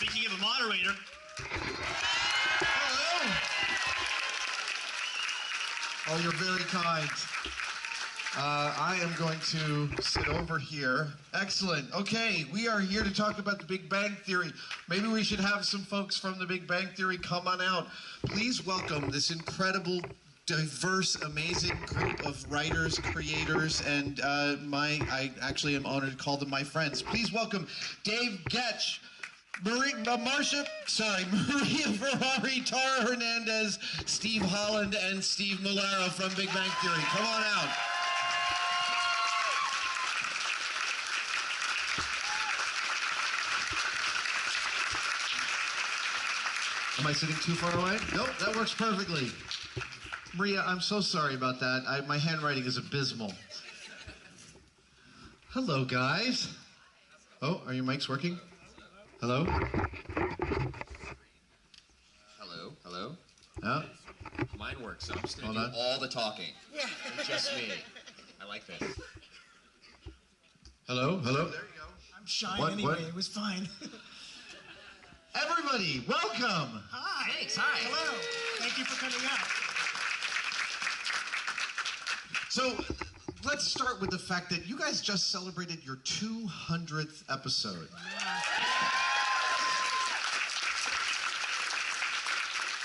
Speaking of a moderator. Hello. Oh, you're very kind. I am going to sit over here. Excellent. Okay, we are here to talk about the Big Bang Theory. Maybe we should have some folks from the Big Bang Theory come on out. Please welcome this incredible, diverse, amazing group of writers, creators, and I actually am honored to call them my friends. Please welcome Dave Getch, Maria Ferrari, Tara Hernandez, Steve Holland, and Steve Malaro from Big Bang Theory. Come on out. Am I sitting too far away? Nope, that works perfectly. Maria, I'm so sorry about that. My handwriting is abysmal. Hello, guys. Oh, are your mics working? Hello? Hello, hello. Yeah? Mine works, so I'm just going to do all the talking. Yeah. Just me. I like this. Hello? Hello? There you go. I'm shy anyway. It was fine. Everybody, welcome. Hi. Thanks, hi. Hello. Thank you for coming out. So, let's start with the fact that you guys just celebrated your 200th episode. Yeah.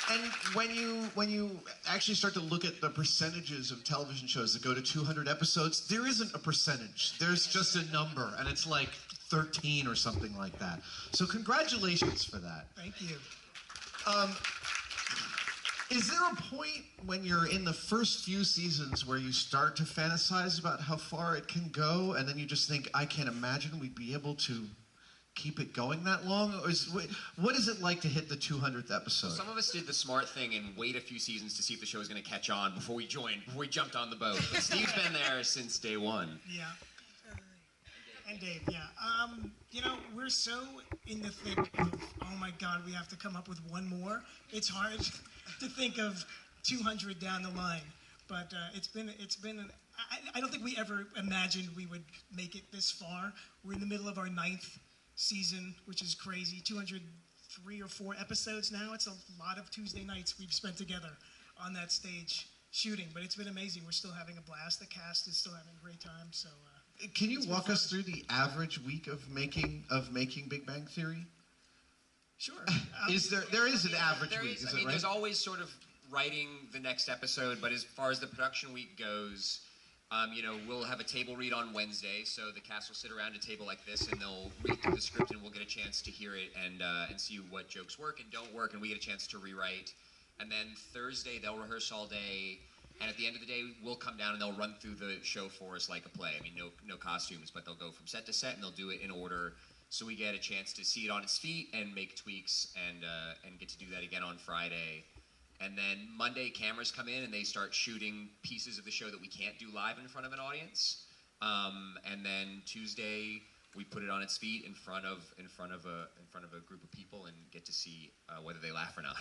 And when you actually start to look at the percentages of television shows that go to 200 episodes, there isn't a percentage. There's just a number, and it's like 13 or something like that. So congratulations for that. Thank you. Is there a point when you're in the first few seasons where you start to fantasize about how far it can go, and then you just think, I can't imagine we'd be able to keep it going that long? Or what is it like to hit the 200th episode? Some of us did the smart thing and wait a few seasons to see if the show was going to catch on before we jumped on the boat. But Steve's been there since day one. Yeah. And Dave, yeah. You know, we're so in the thick of, oh my God, we have to come up with one more. It's hard to think of 200 down the line. But it's been I don't think we ever imagined we would make it this far. We're in the middle of our 9th season, which is crazy. 203 or 4 episodes now. It's a lot of Tuesday nights we've spent together on that stage shooting, but it's been amazing. We're still having a blast. The cast is still having a great time. So, can you walk us through the average week of making Big Bang Theory? Sure. There is an average week? Is it right? There's always sort of writing the next episode, but as far as the production week goes, you know, we'll have a table read on Wednesday, so the cast will sit around a table like this, and they'll read through the script, and we'll get a chance to hear it and see what jokes work and don't work, and we get a chance to rewrite. And then Thursday, they'll rehearse all day, and at the end of the day, we'll come down and they'll run through the show for us like a play. I mean, no costumes, but they'll go from set to set, and they'll do it in order, so we get a chance to see it on its feet and make tweaks and get to do that again on Friday. And then Monday, cameras come in and they start shooting pieces of the show that we can't do live in front of an audience. And then Tuesday, we put it on its feet in front of a group of people and get to see whether they laugh or not.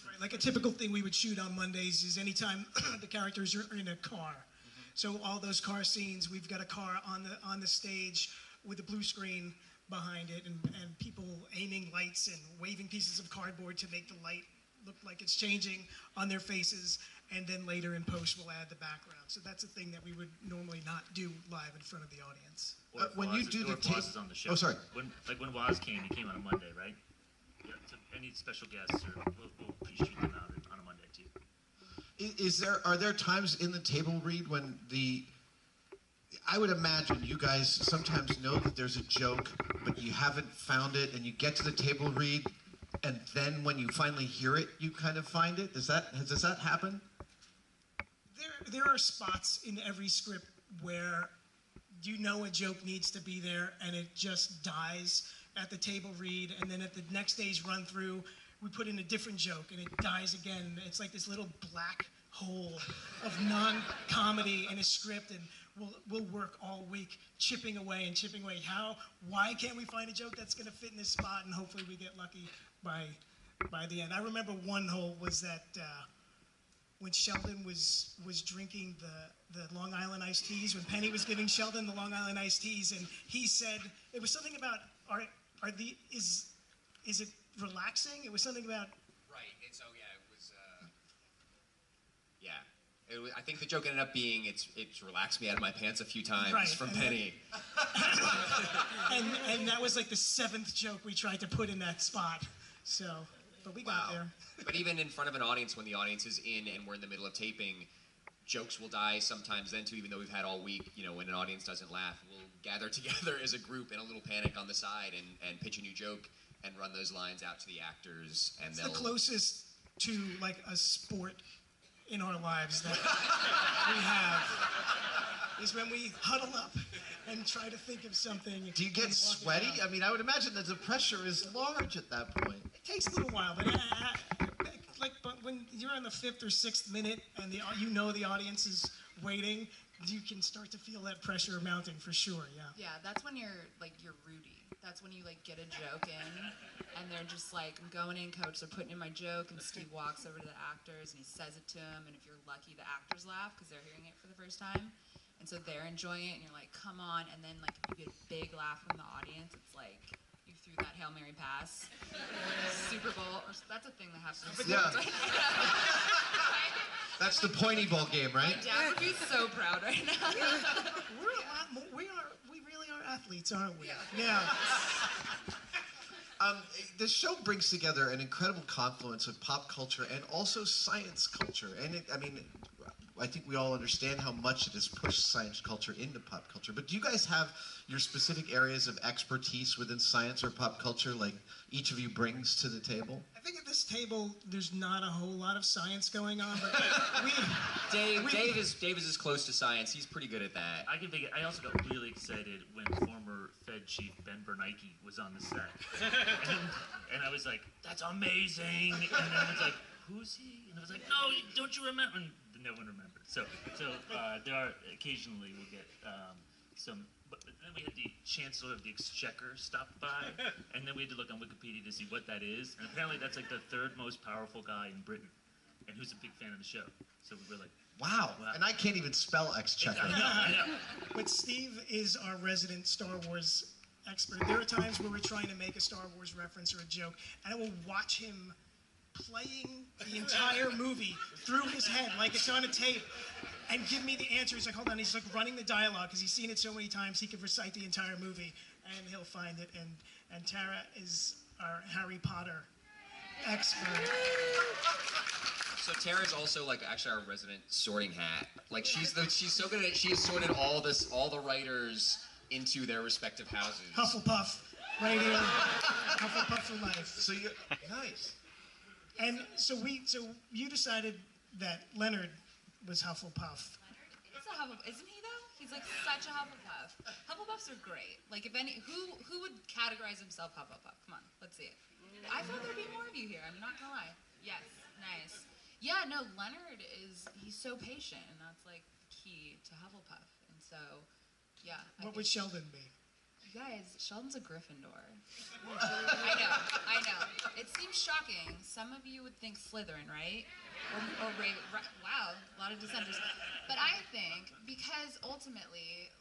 Right, like a typical thing we would shoot on Mondays is anytime the characters are in a car. Mm-hmm. So all those car scenes, we've got a car on the stage with a blue screen behind it, and people aiming lights and waving pieces of cardboard to make the light look like it's changing on their faces, and then later in post we'll add the background. So that's a thing that we would normally not do live in front of the audience. When you do the Waz is on the show. Oh, sorry. When Waz came, he came on a Monday, right? Yeah. So any special guests, we'll shoot them out on a Monday too. Are there times in the table read when I would imagine you guys sometimes know that there's a joke, but you haven't found it, and you get to the table read, and then when you finally hear it, you kind of find it? Does that happen? There are spots in every script where you know a joke needs to be there, and it just dies at the table read, and then at the next day's run through, we put in a different joke, and it dies again. It's like this little black hole of non-comedy in a script, and we'll work all week chipping away. Why can't we find a joke that's going to fit in this spot? And hopefully we get lucky by the end. I remember one hole was that when Sheldon was drinking the Long Island iced teas, when Penny was giving Sheldon the Long Island iced teas, and he said it was something about is is it relaxing? It was something about. Right. It was. I think the joke ended up being it's relaxed me out of my pants a few times Right, from and Penny. And that was like the 7th joke we tried to put in that spot. So, but we got there. But even in front of an audience, when the audience is in and we're in the middle of taping, jokes will die sometimes then too, even though we've had all week. When an audience doesn't laugh, we'll gather together as a group in a little panic on the side and pitch a new joke and run those lines out to the actors. And It's they'll... the closest to like a sport in our lives that we have is when we huddle up and try to think of something. Do you get sweaty? I mean, I would imagine that the pressure is large at that point. It takes a little while, but but when you're on the 5th or 6th minute and the audience is waiting, you can start to feel that pressure mounting for sure. Yeah. Yeah, that's when you're Rudy. That's when you get a joke in, and they're just like, I'm going in, coach. They're putting in my joke, and Steve walks over to the actors and he says it to them. And if you're lucky, the actors laugh because they're hearing it for the first time, and so they're enjoying it. And you're like, come on! And then if you get a big laugh from the audience, it's like you threw that Hail Mary pass, Super Bowl. That's a thing that happens. Yeah. That's the pointy ball game, right? My dad would be so proud right now. We're a lot more. We really are athletes, aren't we? Yeah. The show brings together an incredible confluence of pop culture and also science culture. And I think we all understand how much it has pushed science culture into pop culture. But do you guys have your specific areas of expertise within science or pop culture, like each of you brings to the table? I think at this table, there's not a whole lot of science going on, but Dave is as close to science. He's pretty good at that. I can think I also got really excited when former Fed Chief Ben Bernanke was on the set. and I was like, that's amazing. And then was like, who's he? And I was like, no, don't you remember? And no one remembered. So there are occasionally we'll get some. But then we had the Chancellor of the Exchequer stop by, and then we had to look on Wikipedia to see what that is. And apparently that's like the 3rd most powerful guy in Britain, and who's a big fan of the show. So we were like, wow. And I can't even spell Exchequer. I know. But Steve is our resident Star Wars expert. There are times where we're trying to make a Star Wars reference or a joke, and I will watch him playing the entire movie through his head like it's on a tape and give me the answer. He's like, hold on. He's like running the dialogue because he's seen it so many times he could recite the entire movie and he'll find it. And Tara is our Harry Potter expert. So Tara's also actually our resident sorting hat. She's so good at it. She has sorted all the writers into their respective houses. Hufflepuff, right here. Hufflepuff for life. So you nice. And so you decided that Leonard was Hufflepuff. It's a Hufflepuff, isn't he though? He's such a Hufflepuff. Hufflepuffs are great. Who would categorize himself Hufflepuff? Come on, let's see it. I thought there'd be more of you here. I'm not gonna lie. Yes, nice. Yeah, no, Leonard he's so patient, and that's key to Hufflepuff. And so, yeah. What would Sheldon be? You guys, Sheldon's a Gryffindor. I know. It seems shocking. Some of you would think Slytherin, right? Or Raven. Wow, a lot of dissenters. But I think because ultimately,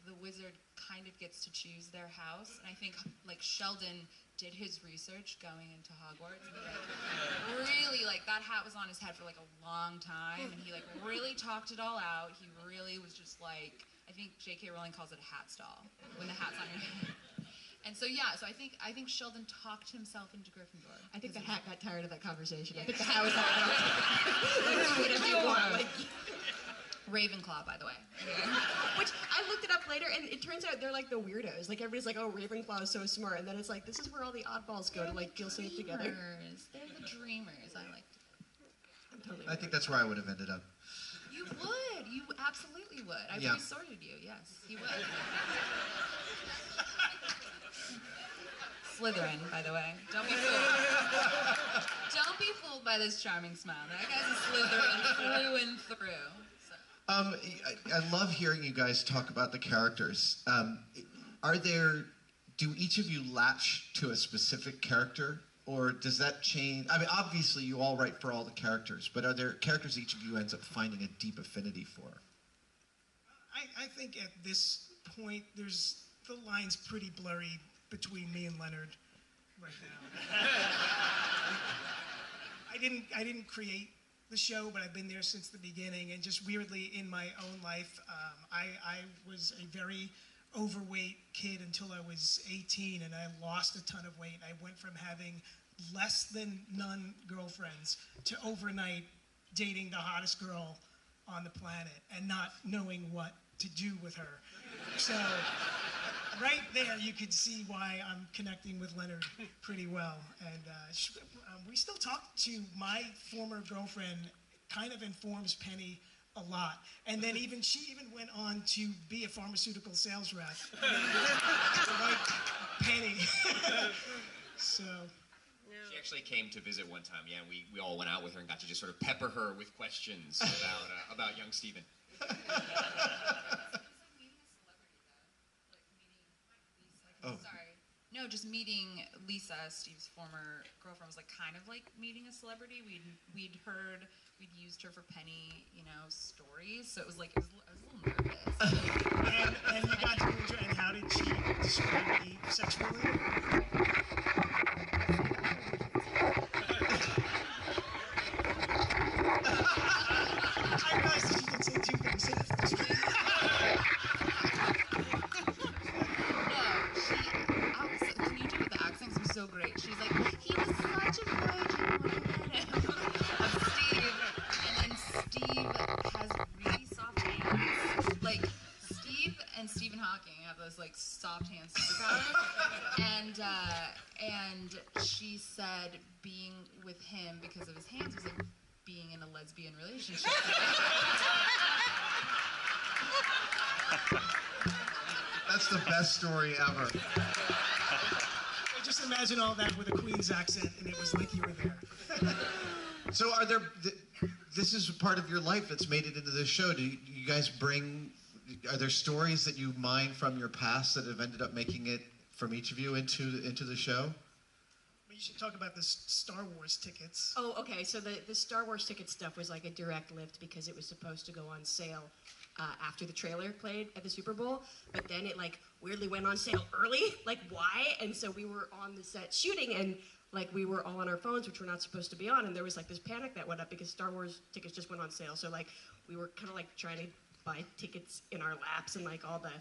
the wizard kind of gets to choose their house, and I think Sheldon did his research going into Hogwarts, and really that hat was on his head for a long time, and he really talked it all out. He really was just I think J.K. Rowling calls it a hat stall when the hat's on your head. And so so I think Sheldon talked himself into Gryffindor. I think the hat got tired of that conversation. I think the hat was like, whatever you want. Ravenclaw, by the way. Which I looked it up later, and it turns out they're the weirdos. Everybody's like, oh, Ravenclaw is so smart, and then it's this is where all the oddballs go to feel safe together. They're the dreamers. I think that's where I would have ended up. You would. You absolutely would. I Yeah. resorted you. Yes, you would. Slytherin, by the way. Don't be fooled. Don't be fooled by this charming smile. That guy's a Slytherin through and through. So. I love hearing you guys talk about the characters. Do each of you latch to a specific character? Or does that change? I mean, obviously you all write for all the characters, but are there characters each of you ends up finding a deep affinity for? I think at this point, the line's pretty blurry between me and Leonard. right now. I didn't create the show, but I've been there since the beginning. And just weirdly, in my own life, I was a very overweight kid until I was 18, and I lost a ton of weight. I went from having less than none girlfriends to overnight dating the hottest girl on the planet and not knowing what to do with her. So right there you could see why I'm connecting with Leonard pretty well. And we still talk to my former girlfriend, kind of informs Penny a lot. And then she even went on to be a pharmaceutical sales rep. Like Penny. So. She actually came to visit one time, yeah, and we all went out with her and got to just sort of pepper her with questions about young Stephen. Oh. Sorry. No, just meeting Lisa, Steve's former girlfriend, was like kind of like meeting a celebrity. We'd used her for Penny, stories. So it was like I was a little nervous. and you got to enjoy. And how did she describe me sexually? I realized that she did say two things. Can you do it? The accents are so great. She's like, he was such a virgin when I met him. Steve. And then Steve has really soft hands. Like, Steve and Stephen Hawking have those, like, soft hand superpowers. And she said being with him because of his hands was like being in a lesbian relationship. That's the best story ever. Just imagine all that with a Queen's accent, and it was like you were there. So this is part of your life that's made it into this show. Do you guys are there stories that you mine from your past that have ended up making it from each of you into the show? You should talk about the Star Wars tickets. Oh, okay. So the Star Wars ticket stuff was like a direct lift because it was supposed to go on sale after the trailer played at the Super Bowl, but then it like weirdly went on sale early. Like why? And so we were on the set shooting, and like we were all on our phones, which we're not supposed to be on, and there was like this panic that went up because Star Wars tickets just went on sale. So like we were kind of like trying to buy tickets in our laps, and like all the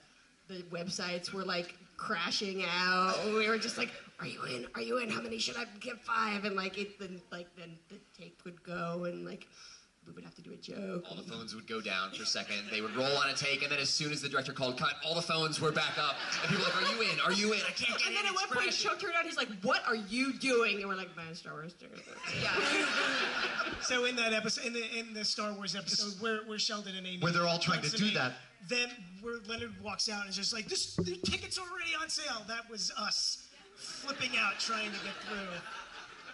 websites were like crashing out. We were just like, "Are you in? Are you in? How many should I get? 5?" And like then the tape would go, and like we would have to do a joke. All the phones would go down for a second. They would roll on a take, and then as soon as the director called cut, all the phones were back up. And people were like, "Are you in? Are you in? I can't get in." And then at one point, Chuck turned out. He's like, "What are you doing?" And we're like, "Man, Star Wars tickets." Yeah. So in that episode, in the Star Wars episode, where Sheldon and Amy, Where they're all trying to do that. Then where Leonard walks out and is just like, the ticket's already on sale. That was us flipping out trying to get through.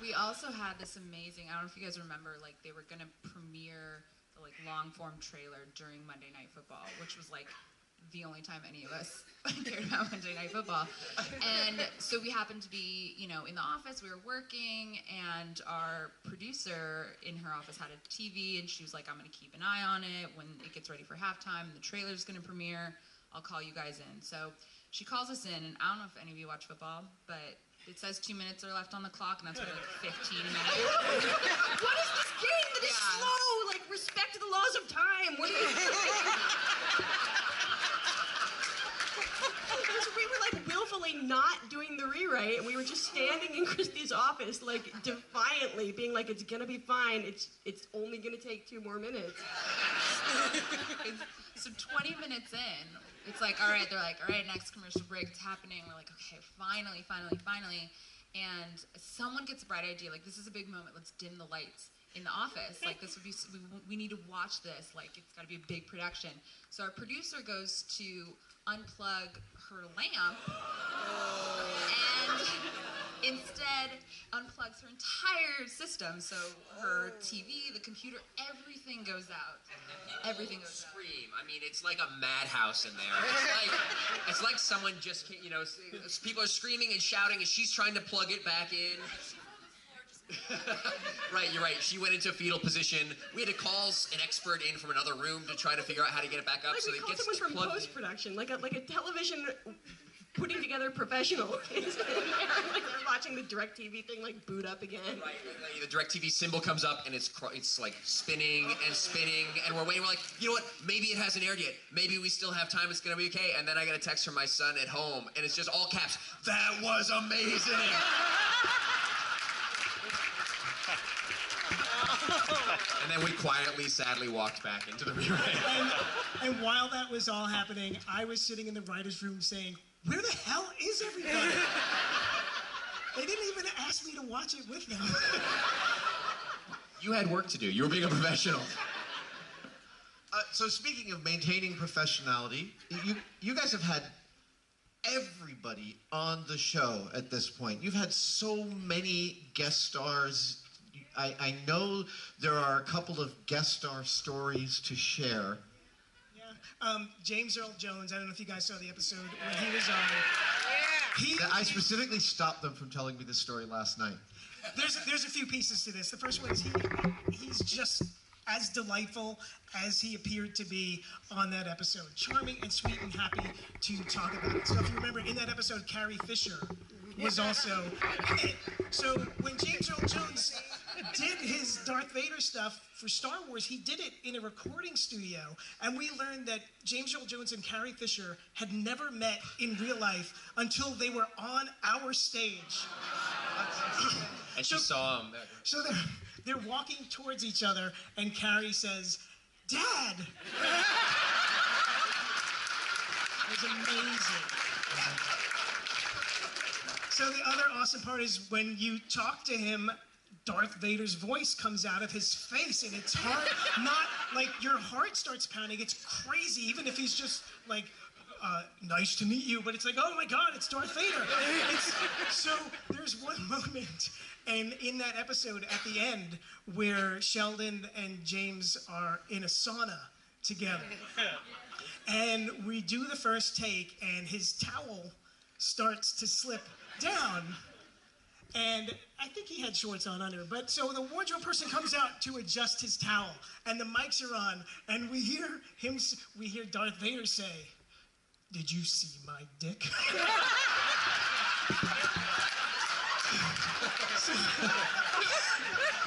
We also had this amazing, I don't know if you guys remember, like they were gonna premiere the like long form trailer during Monday Night Football, which was like the only time any of us cared about Monday Night Football. And so we happened to be, in the office, we were working, and our producer in her office had a TV, and she was like, I'm gonna keep an eye on it. When it gets ready for halftime and the trailer's gonna premiere, I'll call you guys in. So she calls us in, and I don't know if any of you watch football, but it says 2 minutes are left on the clock, and that's really like 15 minutes. What is this game that is slow? Like, respect the laws of time. What are you doing? We were like willfully not doing the rewrite, and we were just standing in Christy's office, like defiantly, being like, "It's gonna be fine. It's only gonna take 2 more minutes." So 20 minutes in, it's like, all right, they're like, all right, next commercial break, it's happening. We're like, okay, finally. And someone gets a bright idea, like, this is a big moment, let's dim the lights in the office. Like, this would be, we need to watch this, like, it's gotta be a big production. So our producer goes to unplug her lamp, and instead unplugs her entire system. So her TV, the computer, everything goes out. Everything goes out. Scream. I mean, it's like a madhouse in there. It's like someone just, people are screaming and shouting, and she's trying to plug it back in. Right, you're right. She went into fetal position. We had to call an expert in from another room to try to figure out how to get it back up. Like so we it called gets someone from plugged. post-production, like a television putting together professional. Like they're watching the DirecTV thing like boot up again. Right, like the DirecTV symbol comes up and it's like spinning and spinning, and we're waiting. We're like, you know what? Maybe it hasn't aired yet. Maybe we still have time. It's gonna be okay. And then I get a text from my son at home, and it's just all caps. That was amazing. And then we quietly, sadly walked back into the rewrite. And while that was all happening, I was sitting in the writer's room saying, where the hell is everybody? They didn't even ask me to watch it with them. You had work to do. You were being a professional. So speaking of maintaining professionality, you guys have had everybody on the show at this point. You've had so many guest stars. I know there are a couple of guest star stories to share. Yeah. James Earl Jones, I don't know if you guys saw the episode when he was on. I specifically stopped them from telling me this story last night. There's a few pieces to this. The first one is he's just as delightful as he appeared to be on that episode. Charming and sweet and happy to talk about it. So if you remember, in that episode, Carrie Fisher was also in it. So when James Earl Jones did his Darth Vader stuff for Star Wars, he did it in a recording studio, and we learned that James Earl Jones and Carrie Fisher had never met in real life until they were on our stage. And she saw him. So they're walking towards each other, and Carrie says, "Dad!" It was amazing. So the other awesome part is when you talk to him, Darth Vader's voice comes out of his face, and it's hard, not like your heart starts pounding. It's crazy, even if he's just like, nice to meet you, but it's like, oh my God, it's Darth Vader. So there's one moment, and in that episode at the end, where Sheldon and James are in a sauna together. And we do the first take, and his towel starts to slip down. And I think he had shorts on under, but so the wardrobe person comes out to adjust his towel, and the mics are on, and we hear Darth Vader say, "Did you see my dick?"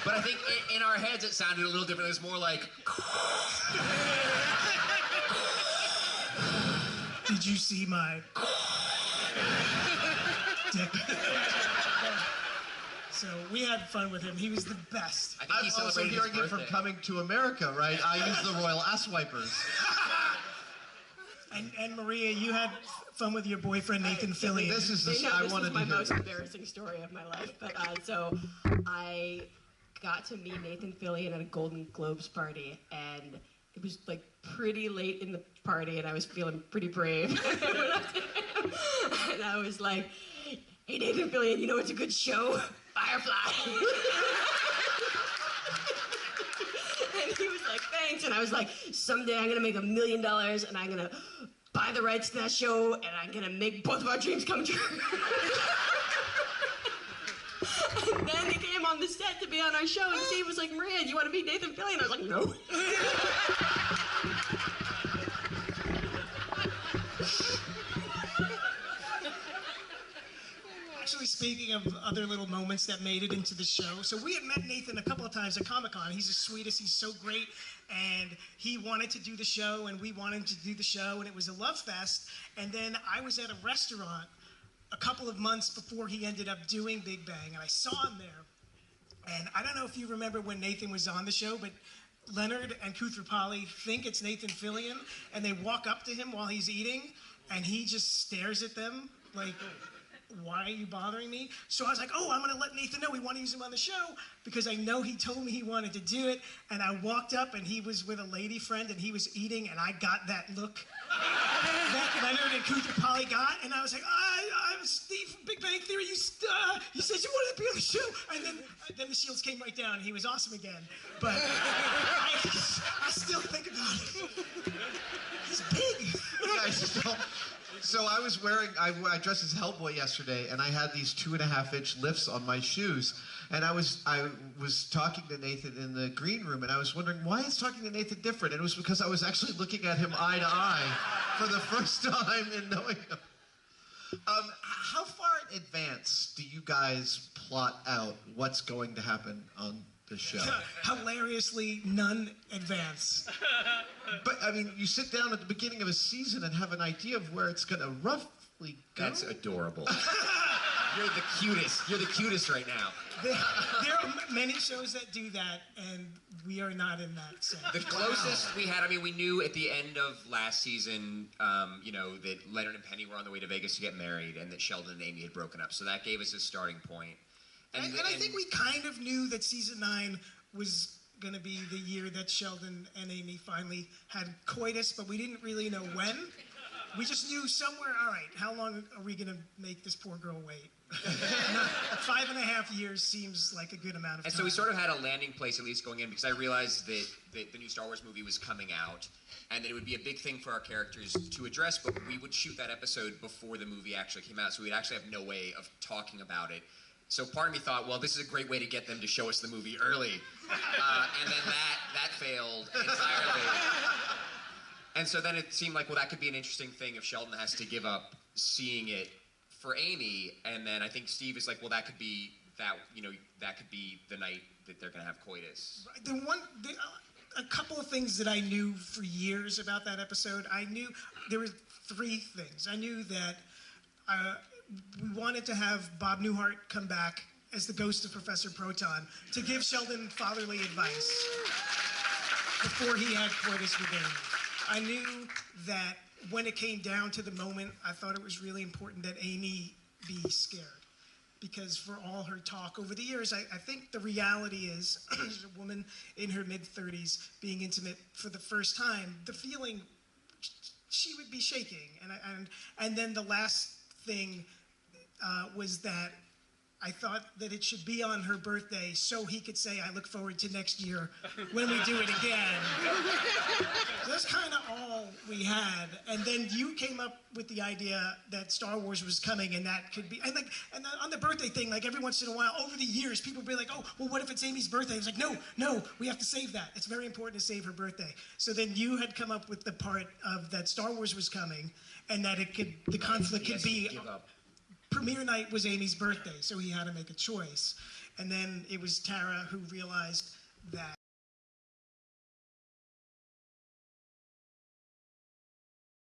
But I think in our heads it sounded a little different. It was more like, "Did you see my dick?" So we had fun with him. He was the best. I think he I'm also celebrated hearing his it from birthday. Coming to America, right? I use the royal ass wipers. And Maria, you had fun with your boyfriend Nathan Fillion. This is This I was wanted my to hear. most embarrassing story of my life. But so I got to meet Nathan Fillion at a Golden Globes party, and it was like pretty late in the party, and I was feeling pretty brave. I went up to him, and I was like, "Hey, Nathan Fillion, you know what's a good show? Firefly." And he was like, "Thanks." And I was like, "Someday I'm gonna make $1 million, and I'm gonna buy the rights to that show, and I'm gonna make both of our dreams come true." And then he came on the set to be on our show, and Steve was like, "Maria, do you want to meet Nathan Fillion?" I was like, "No." Actually, speaking of other little moments that made it into the show, so we had met Nathan a couple of times at Comic-Con. He's the sweetest, he's so great, and he wanted to do the show, and we wanted to do the show, and it was a love fest. And then I was at a restaurant a couple of months before he ended up doing Big Bang, and I saw him there. And I don't know if you remember when Nathan was on the show, but Leonard and Koothrappali think it's Nathan Fillion, and they walk up to him while he's eating, and he just stares at them like, "Why are you bothering me?" So I was like, "Oh, I'm going to let Nathan know we want to use him on the show," because I know he told me he wanted to do it. And I walked up, and he was with a lady friend, and he was eating, and I got that look that Leonard and Koothrappali got. And I was like, "I'm Steve from Big Bang Theory. You said you wanted to be on the show." And then the shields came right down, and he was awesome again. But I still think about it. He's big. Guys, so I was wearing, I dressed as Hellboy yesterday, and I had these 2.5-inch lifts on my shoes. And I was talking to Nathan in the green room, and I was wondering, why is talking to Nathan different? And it was because I was actually looking at him eye to eye for the first time in knowing him. How far in advance do you guys plot out what's going to happen on the show? Hilariously, none advance. But I mean, you sit down at the beginning of a season and have an idea of where it's going to roughly go. That's adorable. You're the cutest. You're the cutest right now. There are many shows that do that, and we are not in that set. The closest we had, I mean, we knew at the end of last season, you know, that Leonard and Penny were on the way to Vegas to get married, and that Sheldon and Amy had broken up. So that gave us a starting point. And I think we kind of knew that season 9 was going to be the year that Sheldon and Amy finally had coitus, but we didn't really know when. We just knew somewhere, all right, how long are we going to make this poor girl wait? 5.5 years seems like a good amount of time. And so we sort of had a landing place at least going in, because I realized that the new Star Wars movie was coming out, and that it would be a big thing for our characters to address, but we would shoot that episode before the movie actually came out, so we'd actually have no way of talking about it. So part of me thought, well, this is a great way to get them to show us the movie early. And then that failed entirely. And so then it seemed like, well, that could be an interesting thing if Sheldon has to give up seeing it for Amy. And then I think Steve is like, well, that could be the night that they're going to have coitus. A couple of things that I knew for years about that episode. I knew there were 3 things. I knew that we wanted to have Bob Newhart come back as the ghost of Professor Proton to give Sheldon fatherly advice before he had coitus with Amy. I knew that when it came down to the moment, I thought it was really important that Amy be scared. Because for all her talk over the years, I think the reality is, as a woman in her mid-30s being intimate for the first time, the feeling, she would be shaking. And then the last thing was that I thought that it should be on her birthday so he could say, I look forward to next year when we do it again. So that's kind of all we had. And then you came up with the idea that Star Wars was coming, and that could be, and on the birthday thing, like every once in a while, over the years, people would be like, oh, well, what if it's Amy's birthday? I was like, no, we have to save that. It's very important to save her birthday. So then you had come up with the part of that Star Wars was coming, and that the conflict could be, premiere night was Amy's birthday, so he had to make a choice. And then it was Tara who realized that